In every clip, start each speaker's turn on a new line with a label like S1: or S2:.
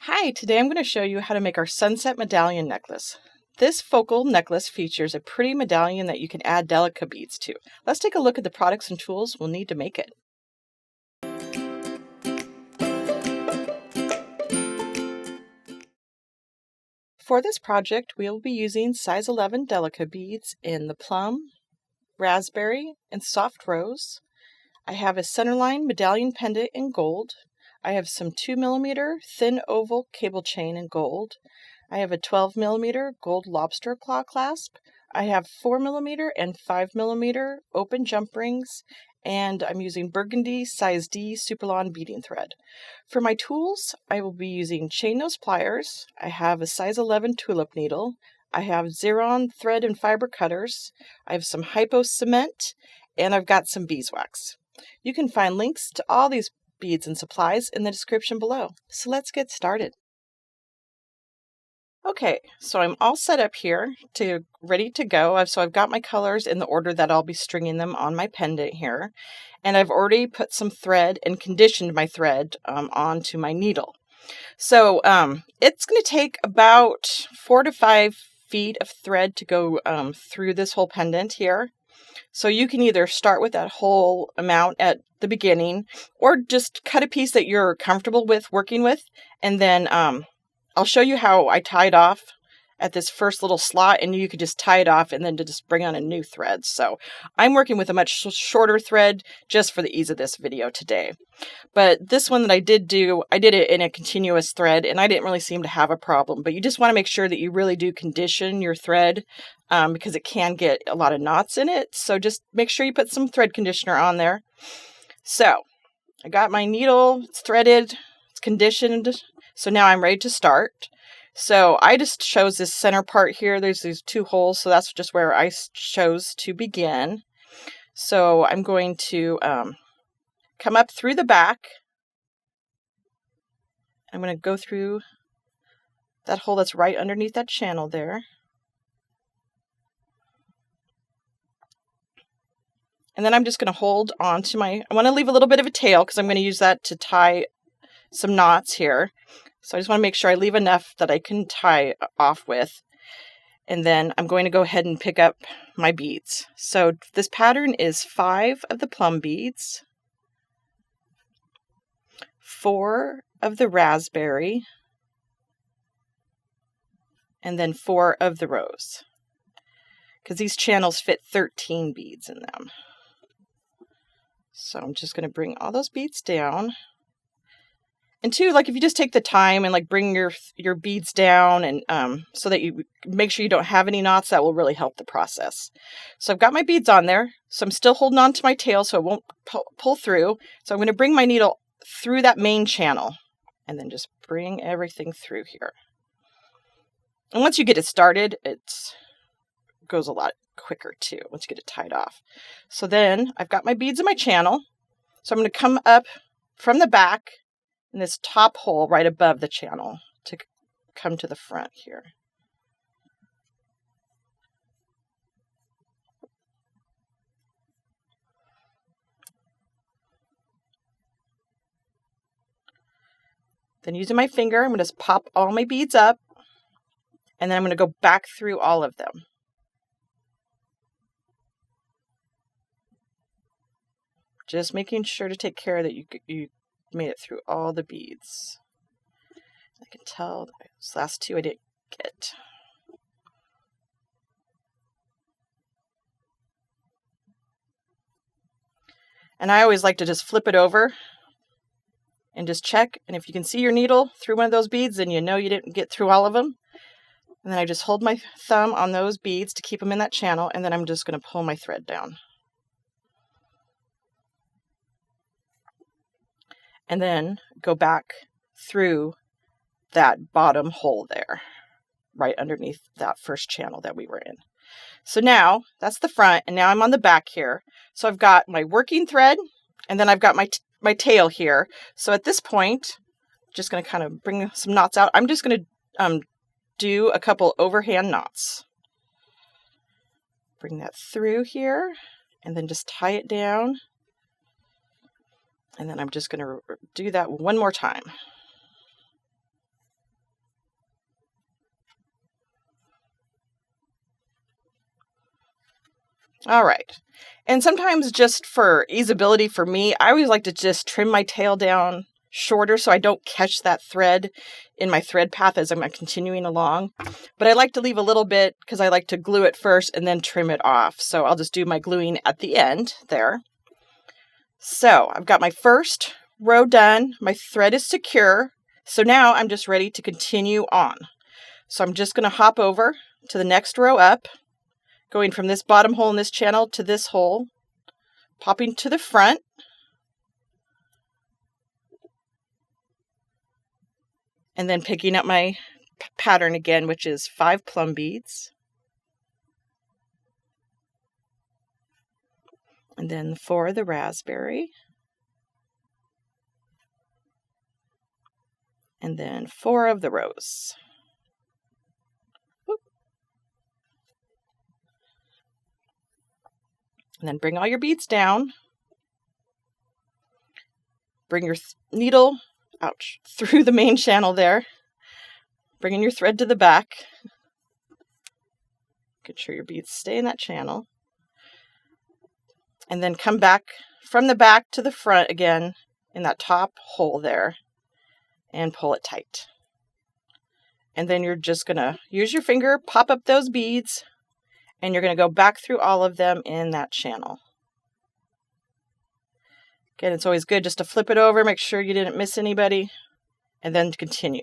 S1: Hi, today I'm going to show you how to make our Sunset Medallion Necklace. This focal necklace features a pretty medallion that you can add Delica beads to. Let's take a look at the products and tools we'll need to make it. For this project, we will be using size 11 Delica beads in the plum, raspberry, and soft rose. I have a Centerline medallion pendant in gold. I have some 2mm thin oval cable chain in gold. I have a 12mm gold lobster claw clasp. I have 4mm and 5mm open jump rings, and I'm using burgundy size D Superlon beading thread. For my tools, I will be using chain nose pliers. I have a size 11 tulip needle. I have Xeron thread and fiber cutters. I have some hypo cement, and I've got some beeswax. You can find links to all these beads and supplies in the description below. So let's get started. Okay, so I'm all set up here ready to go. So I've got my colors in the order that I'll be stringing them on my pendant here. And I've already put some thread and conditioned my thread onto my needle. So it's going to take about 4 to 5 feet of thread to go through this whole pendant here. So you can either start with that whole amount at the beginning or just cut a piece that you're comfortable with working with. And then I'll show you how I tied off at this first little slot, and you could just tie it off and then to just bring on a new thread. So I'm working with a much shorter thread just for the ease of this video today. But this one that I did it in a continuous thread, and I didn't really seem to have a problem. But you just want to make sure that you really do condition your thread because it can get a lot of knots in it. So just make sure you put some thread conditioner on there. So I got my needle, it's threaded, it's conditioned. So now I'm ready to start. So I just chose this center part here. There's these 2 holes, so that's just where I chose to begin. So I'm going to come up through the back. I'm going to go through that hole that's right underneath that channel there. And then I'm just going to hold on to I want to leave a little bit of a tail because I'm going to use that to tie some knots here. So I just want to make sure I leave enough that I can tie off with. And then I'm going to go ahead and pick up my beads. So this pattern is 5 of the plum beads, 4 of the raspberry, and then 4 of the rose. Because these channels fit 13 beads in them. So I'm just going to bring all those beads down. And 2, like if you just take the time and like bring your beads down and so that you make sure you don't have any knots, that will really help the process. So I've got my beads on there. So I'm still holding on to my tail so it won't pull through. So I'm going to bring my needle through that main channel and then just bring everything through here. And once you get it started, it goes a lot quicker too once you get it tied off. So then I've got my beads in my channel. So I'm going to come up from the back in this top hole right above the channel to come to the front here. Then using my finger, I'm going to pop all my beads up, and then I'm going to go back through all of them. Just making sure to take care that you made it through all the beads. I can tell those last 2 I didn't get. And I always like to just flip it over and just check. And if you can see your needle through one of those beads, then you know you didn't get through all of them. And then I just hold my thumb on those beads to keep them in that channel, and then I'm just going to pull my thread down. And then go back through that bottom hole there, right underneath that first channel that we were in. So now that's the front, and now I'm on the back here. So I've got my working thread, and then I've got my tail here. So at this point, just going to kind of bring some knots out. I'm just going to do a couple overhand knots. Bring that through here, and then just tie it down. And then I'm just going to do that one more time. All right. And sometimes just for easeability for me, I always like to just trim my tail down shorter so I don't catch that thread in my thread path as I'm continuing along. But I like to leave a little bit because I like to glue it first and then trim it off. So I'll just do my gluing at the end there. So I've got my first row done. My thread is secure. So now I'm just ready to continue on. So I'm just going to hop over to the next row up, going from this bottom hole in this channel to this hole, popping to the front, and then picking up my pattern again, which is 5 plum beads, and then 4 of the raspberry, and then 4 of the rose. And then bring all your beads down. Bring your needle, through the main channel there. Bringing your thread to the back. Make sure your beads stay in that channel. And then come back from the back to the front again in that top hole there and pull it tight. And then you're just going to use your finger, pop up those beads, and you're going to go back through all of them in that channel. Again, it's always good just to flip it over, make sure you didn't miss anybody, and then continue.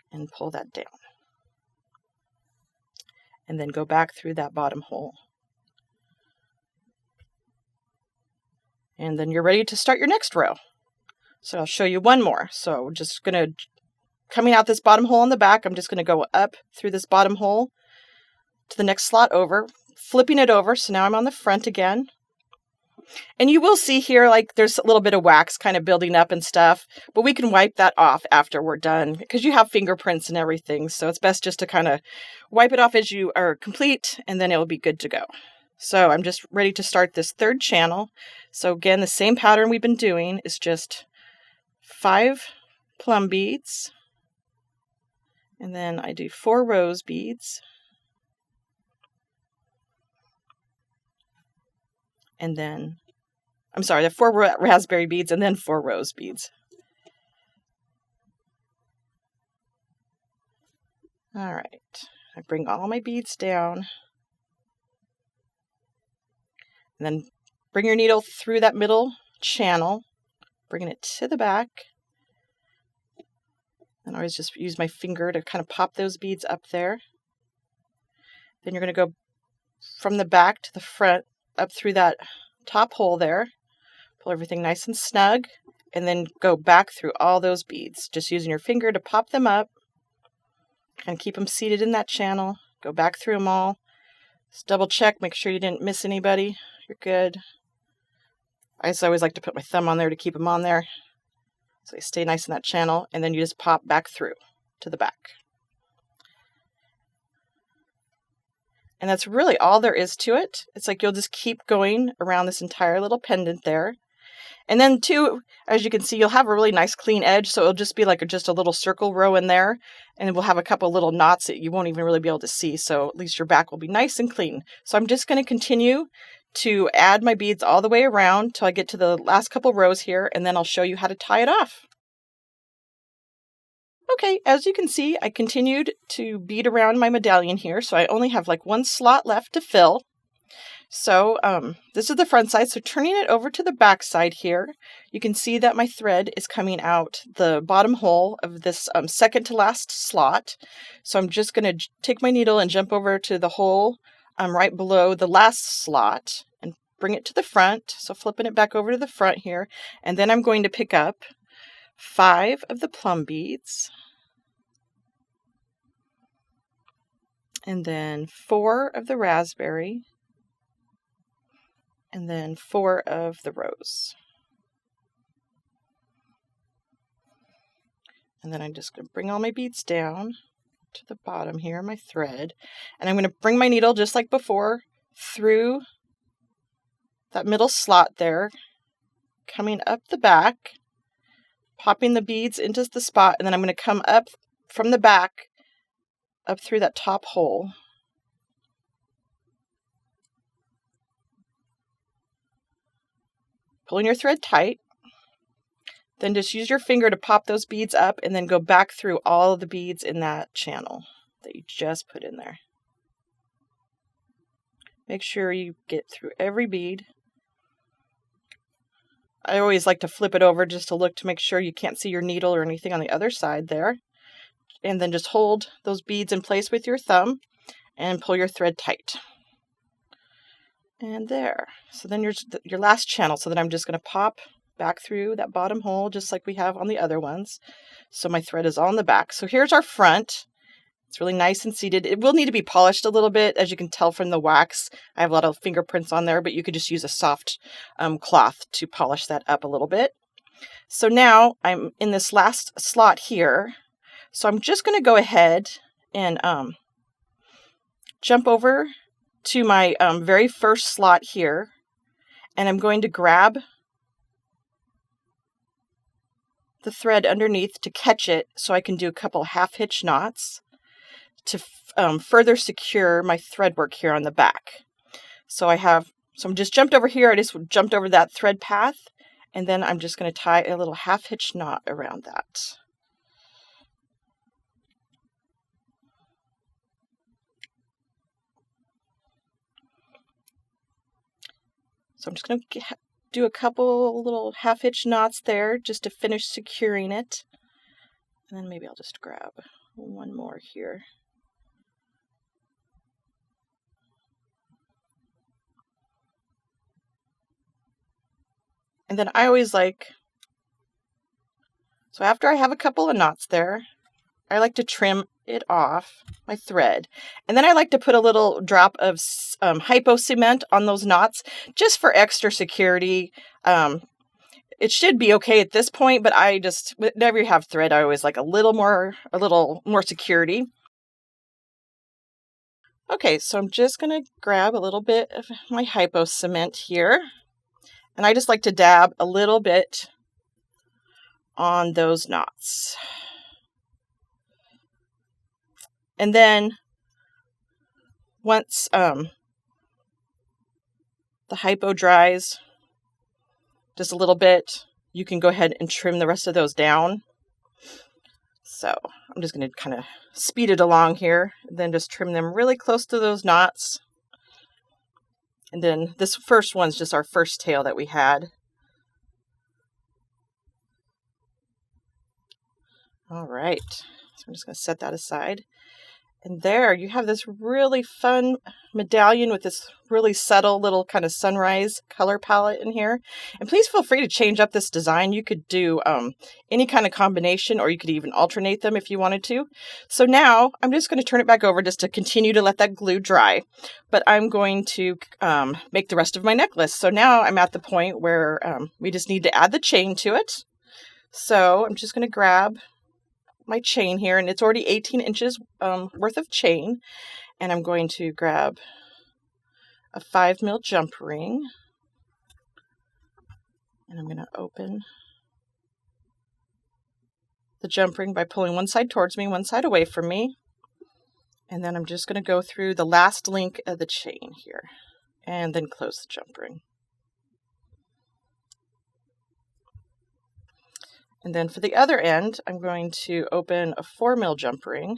S1: And pull that down. And then go back through that bottom hole. And then you're ready to start your next row. So I'll show you one more. So we're just going to, coming out this bottom hole on the back, I'm just going to go up through this bottom hole to the next slot over, flipping it over. So now I'm on the front again. And you will see here, like there's a little bit of wax kind of building up and stuff, but we can wipe that off after we're done because you have fingerprints and everything. So it's best just to kind of wipe it off as you are complete, and then it will be good to go. So I'm just ready to start this third channel. So again, the same pattern we've been doing is just 5 plum beads. And then I do 4 rose beads. And then, I'm sorry, the 4 raspberry beads and then 4 rose beads. All right, I bring all my beads down. And then bring your needle through that middle channel, bringing it to the back. And I always just use my finger to kind of pop those beads up there. Then you're going to go from the back to the front, up through that top hole there. Pull everything nice and snug, and then go back through all those beads, just using your finger to pop them up and keep them seated in that channel. Go back through them all. Just double check, make sure you didn't miss anybody. You're good. I just always like to put my thumb on there to keep them on there so they stay nice in that channel, and then you just pop back through to the back. And that's really all there is to it. It's like you'll just keep going around this entire little pendant there. And then too, as you can see, you'll have a really nice clean edge. So it'll just be like just a little circle row in there. And then we'll have a couple little knots that you won't even really be able to see. So at least your back will be nice and clean. So I'm just going to continue to add my beads all the way around till I get to the last couple rows here. And then I'll show you how to tie it off. Okay, as you can see, I continued to bead around my medallion here, so I only have like 1 slot left to fill. So this is the front side, so turning it over to the back side here, you can see that my thread is coming out the bottom hole of this second to last slot. So I'm just going to take my needle and jump over to the hole right below the last slot and bring it to the front. So flipping it back over to the front here, and then I'm going to pick up 5 of the plum beads. And then 4 of the raspberry, and then 4 of the rose. And then I'm just going to bring all my beads down to the bottom here, my thread, and I'm going to bring my needle just like before through that middle slot there, coming up the back, popping the beads into the spot, and then I'm going to come up from the back up through that top hole pulling your thread tight. Then just use your finger to pop those beads up and then go back through all of the beads in that channel that you just put in there. Make sure you get through every bead. I always like to flip it over just to look to make sure you can't see your needle or anything on the other side there. And then just hold those beads in place with your thumb and pull your thread tight. And there. So then your last channel. So then I'm just going to pop back through that bottom hole just like we have on the other ones. So my thread is all in the back. So here's our front. It's really nice and seated. It will need to be polished a little bit, as you can tell from the wax. I have a lot of fingerprints on there, but you could just use a soft cloth to polish that up a little bit. So now I'm in this last slot here. So I'm just going to go ahead and jump over to my very first slot here, and I'm going to grab the thread underneath to catch it so I can do a couple half hitch knots to further secure my thread work here on the back. So I'm just jumped over here. I just jumped over that thread path, and then I'm just going to tie a little half hitch knot around that. So I'm just going to do a couple little half hitch knots there just to finish securing it. And then maybe I'll just grab one more here. And then I always like, so after I have a couple of knots there, I like to trim it off, my thread. And then I like to put a little drop of hypo cement on those knots just for extra security. It should be okay at this point, but I just, whenever you have thread, I always like a little more security. Okay, so I'm just going to grab a little bit of my hypo cement here. And I just like to dab a little bit on those knots. And then once the hypo dries just a little bit, you can go ahead and trim the rest of those down. So I'm just going to kind of speed it along here, and then just trim them really close to those knots. And then this first one's just our first tail that we had. All right, so I'm just going to set that aside. And there you have this really fun medallion with this really subtle little kind of sunrise color palette in here. And please feel free to change up this design. You could do any kind of combination, or you could even alternate them if you wanted to. So now I'm just going to turn it back over just to continue to let that glue dry. But I'm going to make the rest of my necklace. So now I'm at the point where we just need to add the chain to it. So I'm just going to grab my chain here, and it's already 18 inches worth of chain, and I'm going to grab a 5mm jump ring, and I'm going to open the jump ring by pulling one side towards me, one side away from me, and then I'm just going to go through the last link of the chain here and then close the jump ring. And then for the other end, I'm going to open a 4mm jump ring.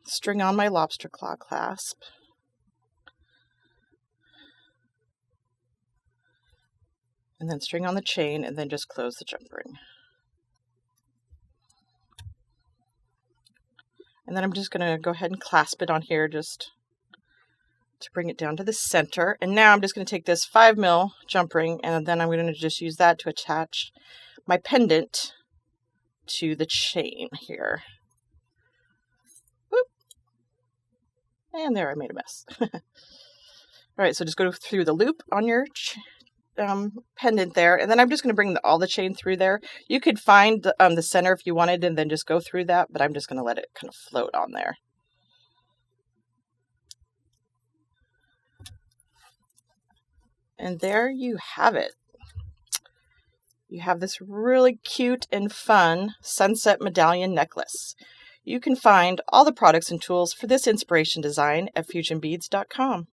S1: String on my lobster claw clasp. And then string on the chain, and then just close the jump ring. And then I'm just going to go ahead and clasp it on here just to bring it down to the center. And now I'm just going to take this 5mm jump ring, and then I'm going to just use that to attach my pendant to the chain here. Whoop. And there, I made a mess. All right, so just go through the loop on your pendant there, and then I'm just going to bring all the chain through there. You could find the center if you wanted and then just go through that, but I'm just going to let it kind of float on there. And there you have it. You have this really cute and fun Sunset Medallion Necklace. You can find all the products and tools for this inspiration design at fusionbeads.com.